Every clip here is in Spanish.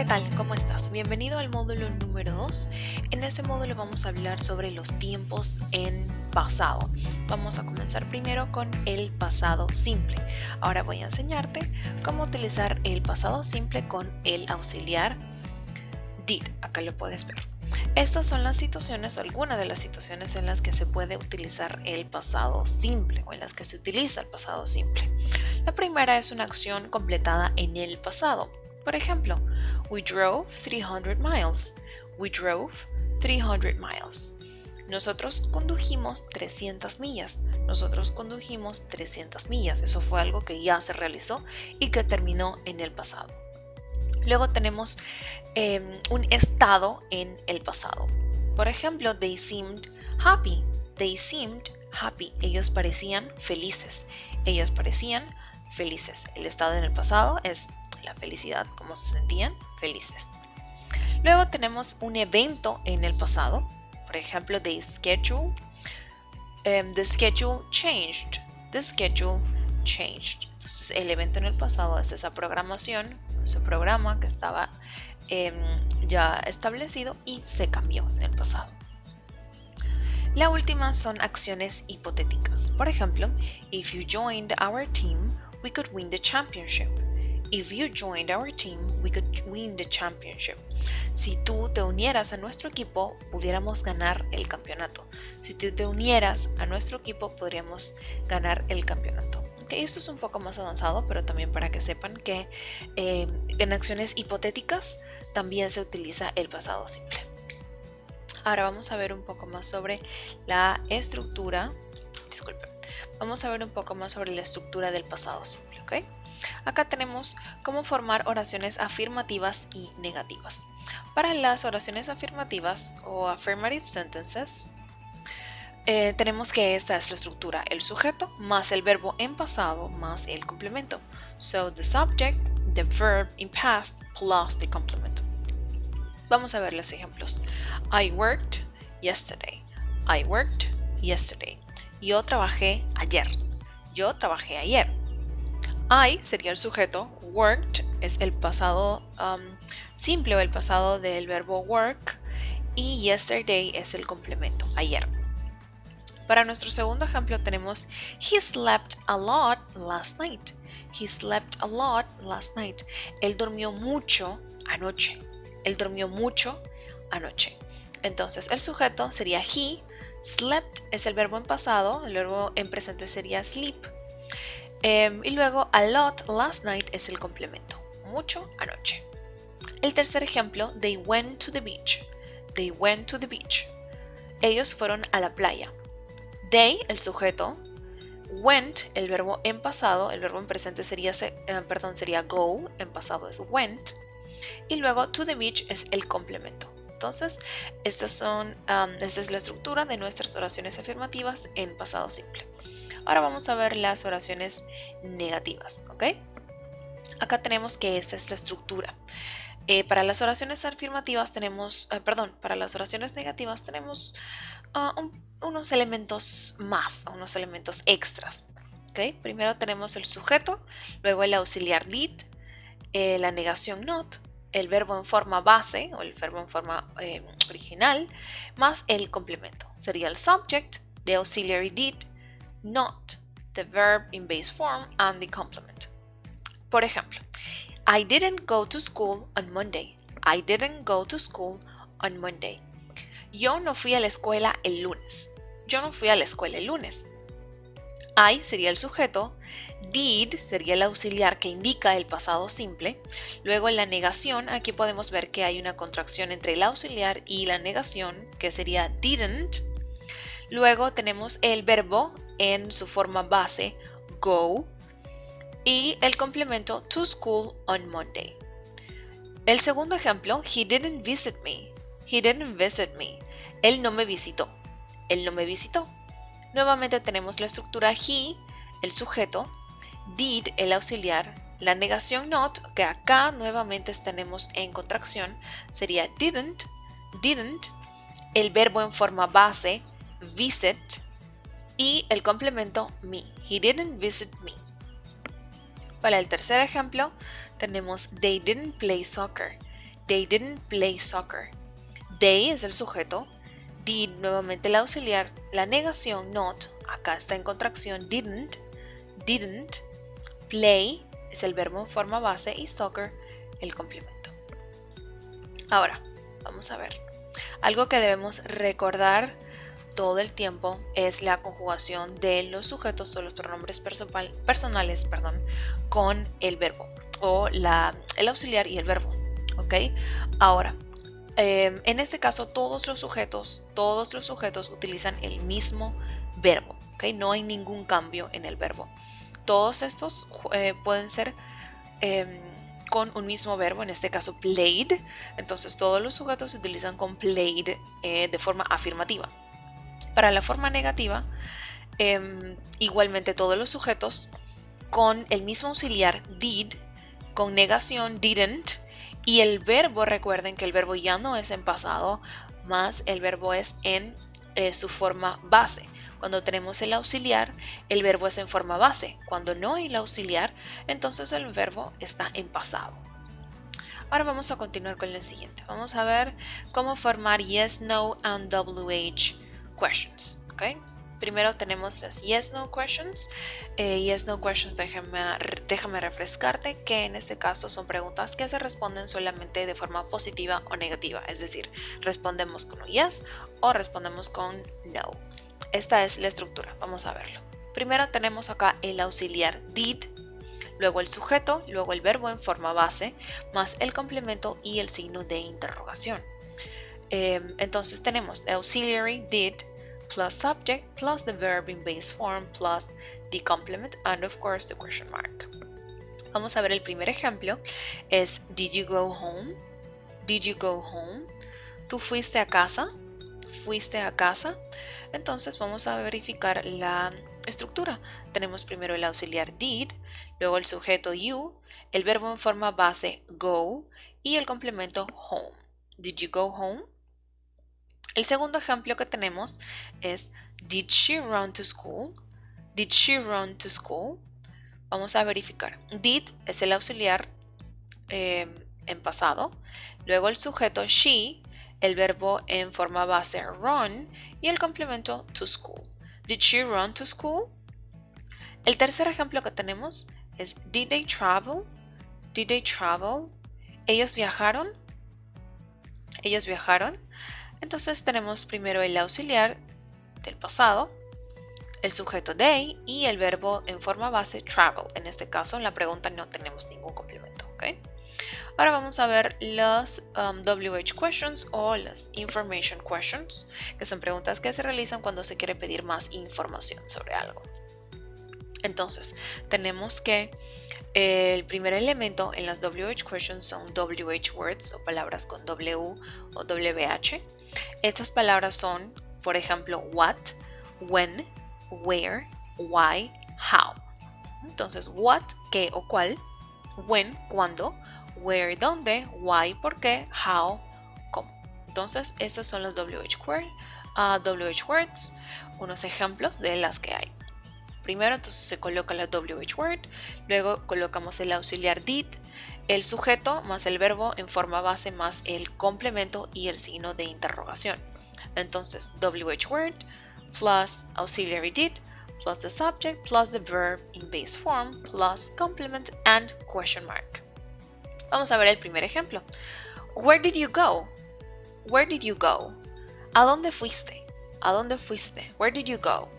tal? ¿Cómo estás? Bienvenido al módulo número 2. En este módulo vamos a hablar sobre los tiempos en pasado. Vamos a comenzar primero con el pasado simple. Ahora voy a enseñarte cómo utilizar el pasado simple con el auxiliar did. Acá lo puedes ver. Estas son las situaciones, algunas de las situaciones en las que se puede utilizar el pasado simple o en las que se utiliza el pasado simple. La primera es una acción completada en el pasado. Por ejemplo, we drove 300 miles. We drove 300 miles. Nosotros condujimos 300 millas. Nosotros condujimos 300 millas. Eso fue algo que ya se realizó y que terminó en el pasado. Luego tenemos un estado en el pasado. Por ejemplo, they seemed happy. They seemed happy. Ellos parecían felices. Ellos parecían felices. El estado en el pasado es la felicidad, cómo se sentían felices. Luego tenemos un evento en el pasado. Por ejemplo, the schedule changed. The schedule changed. Entonces, el evento en el pasado es esa programación, ese programa que estaba ya establecido y se cambió en el pasado. La última son acciones hipotéticas. Por ejemplo, if you joined our team, we could win the championship. If you joined our team, we could win the championship. Si tú te unieras a nuestro equipo, pudiéramos ganar el campeonato. Si tú te unieras a nuestro equipo, podríamos ganar el campeonato. Okay, esto es un poco más avanzado, pero también para que sepan que en acciones hipotéticas también se utiliza el pasado simple. Ahora vamos a ver un poco más sobre la estructura. Vamos a ver un poco más sobre la estructura del pasado simple, ¿ok? Acá tenemos cómo formar oraciones afirmativas y negativas. Para las oraciones afirmativas o affirmative sentences, tenemos que esta es la estructura, el sujeto más el verbo en pasado más el complemento. So the subject, the verb in past plus the complement. Vamos a ver los ejemplos. I worked yesterday. I worked yesterday. Yo trabajé ayer. Yo trabajé ayer. I sería el sujeto, worked es el pasado simple o el pasado del verbo work y yesterday es el complemento, ayer. Para nuestro segundo ejemplo tenemos he slept a lot last night. He slept a lot last night. Él durmió mucho anoche. Él durmió mucho anoche. Entonces el sujeto sería he, slept es el verbo en pasado, el verbo en presente sería sleep. Y luego a lot last night es el complemento, mucho anoche. El tercer ejemplo, they went to the beach. They went to the beach. Ellos fueron a la playa. They, el sujeto, went, el verbo en pasado, el verbo en presente sería go, en pasado es went, y luego to the beach es el complemento. Entonces, esta es la estructura de nuestras oraciones afirmativas en pasado simple. Ahora vamos a ver las oraciones negativas, ¿ok? Acá tenemos que esta es la estructura. Para las oraciones afirmativas tenemos, para las oraciones negativas tenemos unos elementos más, unos elementos extras. ¿Okay? Primero tenemos el sujeto, luego el auxiliar did, la negación not, el verbo en forma base o el verbo en forma original, más el complemento. Sería el subject, the auxiliary did, not, the verb in base form, and the complement. Por ejemplo, I didn't go to school on Monday. I didn't go to school on Monday. Yo no fui a la escuela el lunes. Yo no fui a la escuela el lunes. I sería el sujeto, did sería el auxiliar que indica el pasado simple. Luego en la negación, aquí podemos ver que hay una contracción entre el auxiliar y la negación, que sería didn't. Luego tenemos el verbo en su forma base, go, y el complemento to school on Monday. El segundo ejemplo, he didn't visit me. He didn't visit me. Él no me visitó. Él no me visitó. Nuevamente tenemos la estructura he, el sujeto, did, el auxiliar, la negación not, que acá nuevamente tenemos en contracción, sería didn't, el verbo en forma base, visit, y el complemento me. He didn't visit me. Para el tercer ejemplo tenemos they didn't play soccer. They didn't play soccer. They es el sujeto, did nuevamente el auxiliar, la negación not, acá está en contracción, didn't, play es el verbo en forma base y soccer el complemento. Ahora, vamos a ver. Algo que debemos recordar todo el tiempo es la conjugación de los sujetos o los pronombres personales con el verbo o el auxiliar y el verbo. ¿Ok? Ahora, en este caso todos los sujetos utilizan el mismo verbo. ¿Ok? No hay ningún cambio en el verbo. Todos estos pueden ser con un mismo verbo, en este caso played. Entonces todos los sujetos se utilizan con played de forma afirmativa. Para la forma negativa, igualmente todos los sujetos con el mismo auxiliar did, con negación didn't, y el verbo, recuerden que el verbo ya no es en pasado, más el verbo es en su forma base. Cuando tenemos el auxiliar, el verbo es en forma base. Cuando no hay el auxiliar, entonces el verbo está en pasado. Ahora vamos a continuar con lo siguiente. Vamos a ver cómo formar yes, no and WH questions. ¿Okay? Primero tenemos las yes, no questions. Yes, no questions, déjame refrescarte que en este caso son preguntas que se responden solamente de forma positiva o negativa. Es decir, respondemos con un yes o respondemos con no. Esta es la estructura, vamos a verlo. Primero tenemos acá el auxiliar did, luego el sujeto, luego el verbo en forma base, más el complemento y el signo de interrogación. Entonces tenemos auxiliary did plus subject plus the verb in base form plus the complement and of course the question mark. Vamos a ver el primer ejemplo, es did you go home? Did you go home? ¿Tú fuiste a casa? ¿Fuiste a casa? Entonces vamos a verificar la estructura. Tenemos primero el auxiliar did, luego el sujeto you, el verbo en forma base go y el complemento home. Did you go home? El segundo ejemplo que tenemos es did she run to school? Did she run to school? Vamos a verificar. Did es el auxiliar en pasado, luego el sujeto she, el verbo en forma base run y el complemento to school. Did she run to school? El tercer ejemplo que tenemos es did they travel? Did they travel? ¿Ellos viajaron? ¿Ellos viajaron? Entonces tenemos primero el auxiliar del pasado, el sujeto they y el verbo en forma base travel. En este caso en la pregunta no tenemos ningún complemento. ¿Okay? Ahora vamos a ver las WH questions o las information questions, que son preguntas que se realizan cuando se quiere pedir más información sobre algo. Entonces, tenemos que el primer elemento en las WH questions son WH words o palabras con W o WH. Estas palabras son, por ejemplo, what, when, where, why, how. Entonces, what, qué o cuál, when, cuándo, where, dónde, why, por qué, how, cómo. Entonces, estos son los WH words, unos ejemplos de las que hay. Primero, entonces se coloca la WH word, luego colocamos el auxiliar did, el sujeto más el verbo en forma base más el complemento y el signo de interrogación. Entonces, WH word plus auxiliary did plus the subject plus the verb in base form plus complement and question mark. Vamos a ver el primer ejemplo. Where did you go? Where did you go? ¿A dónde fuiste? ¿A dónde fuiste? Where did you go?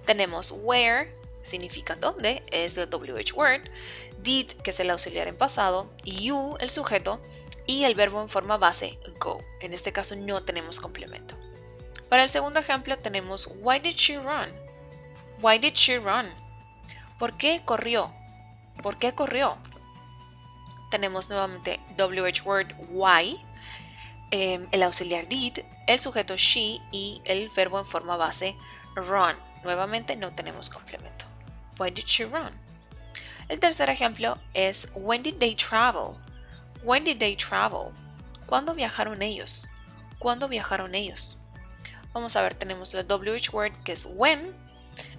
Tenemos where, significa dónde, es el WH word, did, que es el auxiliar en pasado, you, el sujeto, y el verbo en forma base, go. En este caso no tenemos complemento. Para el segundo ejemplo tenemos why did she run? Why did she run? ¿Por qué corrió? ¿Por qué corrió? Tenemos nuevamente WH word why, el auxiliar did, el sujeto she y el verbo en forma base run. Nuevamente no tenemos complemento. Why did she run? El tercer ejemplo es when did they travel? When did they travel? ¿Cuándo viajaron ellos? ¿Cuándo viajaron ellos? Vamos a ver, tenemos la WH word que es when,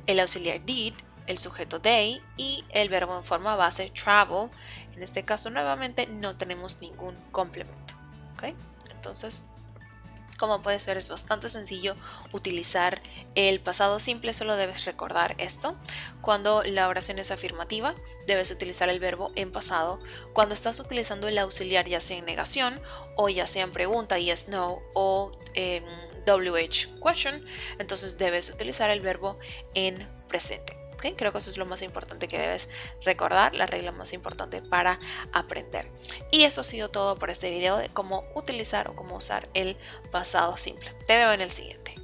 el auxiliar did, el sujeto they y el verbo en forma base travel. En este caso nuevamente no tenemos ningún complemento. ¿ok? Entonces, como puedes ver, es bastante sencillo utilizar el pasado simple. Solo debes recordar esto. Cuando la oración es afirmativa, debes utilizar el verbo en pasado. Cuando estás utilizando el auxiliar, ya sea en negación o ya sea en pregunta, yes, no, o WH, question, entonces debes utilizar el verbo en presente. ¿Okay? Creo que eso es lo más importante que debes recordar, la regla más importante para aprender. Y eso ha sido todo por este video de cómo utilizar o cómo usar el pasado simple. Te veo en el siguiente.